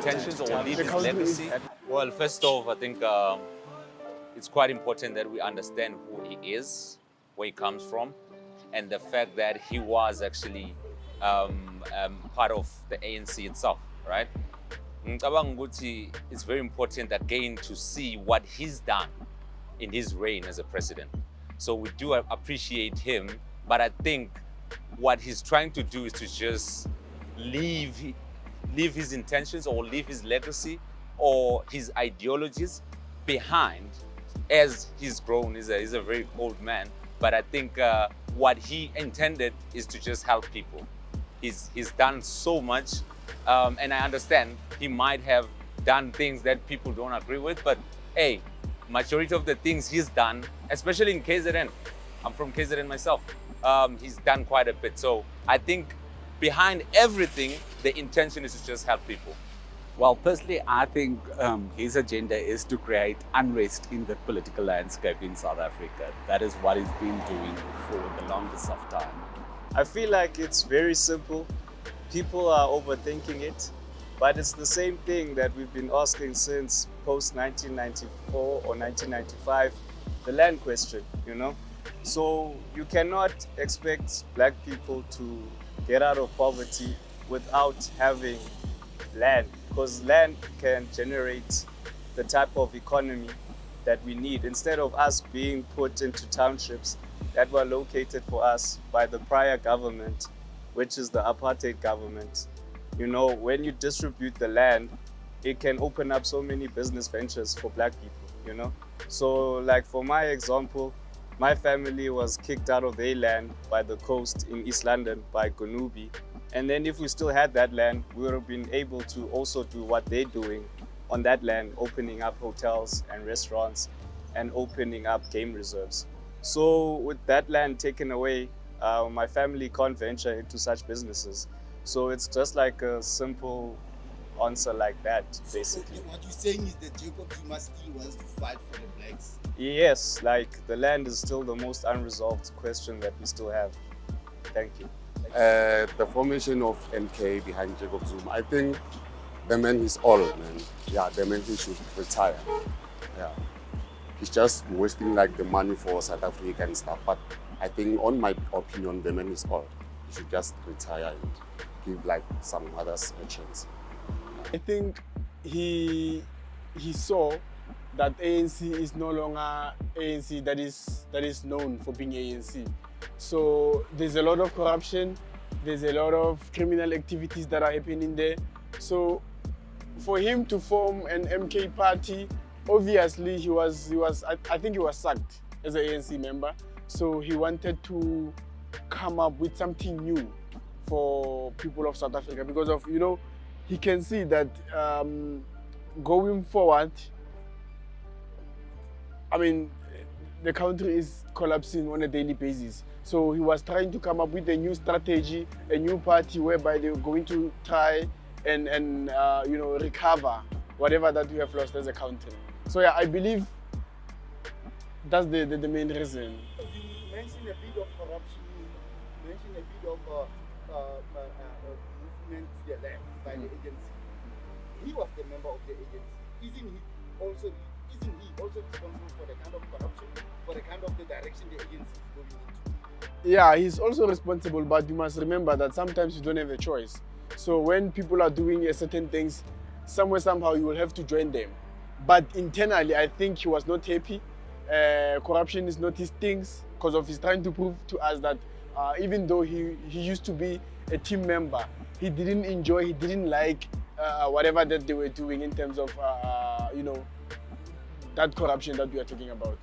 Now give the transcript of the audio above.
intentions or leave his legacy? Well, first off, I think it's quite important that we understand who he is, where he comes from, and the fact that he was actually part of the ANC itself, right? It's very important again to see what he's done in his reign as a president. So we do appreciate him, but I think what he's trying to do is to just leave his intentions or leave his legacy or his ideologies behind as he's grown. He's a very old man, but I think what he intended is to just help people. He's done so much, and I understand he might have done things that people don't agree with, but hey, majority of the things he's done, especially in KZN, I'm from KZN myself, he's done quite a bit. So I think behind everything, the intention is to just help people. Well, personally, I think his agenda is to create unrest in the political landscape in South Africa. That is what he's been doing for the longest of time. I feel like it's very simple. People are overthinking it, but it's the same thing that we've been asking since post-1994 or 1995, the land question, you know? So you cannot expect black people to get out of poverty without having land, because land can generate the type of economy that we need. Instead of us being put into townships that were located for us by the prior government, which is the apartheid government, you know, when you distribute the land, it can open up so many business ventures for black people, you know? So like for my example, my family was kicked out of their land by the coast in East London by Gonubi. And then if we still had that land, we would have been able to also do what they're doing on that land, opening up hotels and restaurants and opening up game reserves. So with that land taken away, my family can't venture into such businesses. So it's just like a simple answer like that, basically. So what you're saying is that Jacob Zuma still wants to fight for the blacks? Yes, like the land is still the most unresolved question that we still have. Thank you. The formation of MK behind Jacob Zuma, I think the man is old, man. Yeah, the man, he should retire. Yeah. He's just wasting like the money for South Africa and stuff. But I think, on my opinion, the man is old. He should just retire and give like some others a chance. I think he saw that ANC is no longer ANC that is known for being ANC. So there's a lot of corruption, there's a lot of criminal activities that are happening there. So for him to form an MK party, obviously I think he was sacked as an ANC member. So he wanted to come up with something new for people of South Africa because of, you know, he can see that going forward, I mean, the country is collapsing on a daily basis. So he was trying to come up with a new strategy, a new party whereby they were going to try and you know, recover whatever that we have lost as a country. So yeah, I believe that's the main reason. You mentioned a bit of corruption, you mentioned a bit of movement to the left by the agency. He was the member of the agency. Isn't he also responsible for the kind of corruption, for the kind of the direction the agency is going into? Yeah, he's also responsible, but you must remember that sometimes you don't have a choice. So when people are doing certain things, somewhere, somehow you will have to join them. But internally, I think he was not happy. Corruption is not his things because of his trying to prove to us that even though he used to be a team member, he didn't enjoy, he didn't like whatever that they were doing in terms of, you know, that corruption that we are talking about.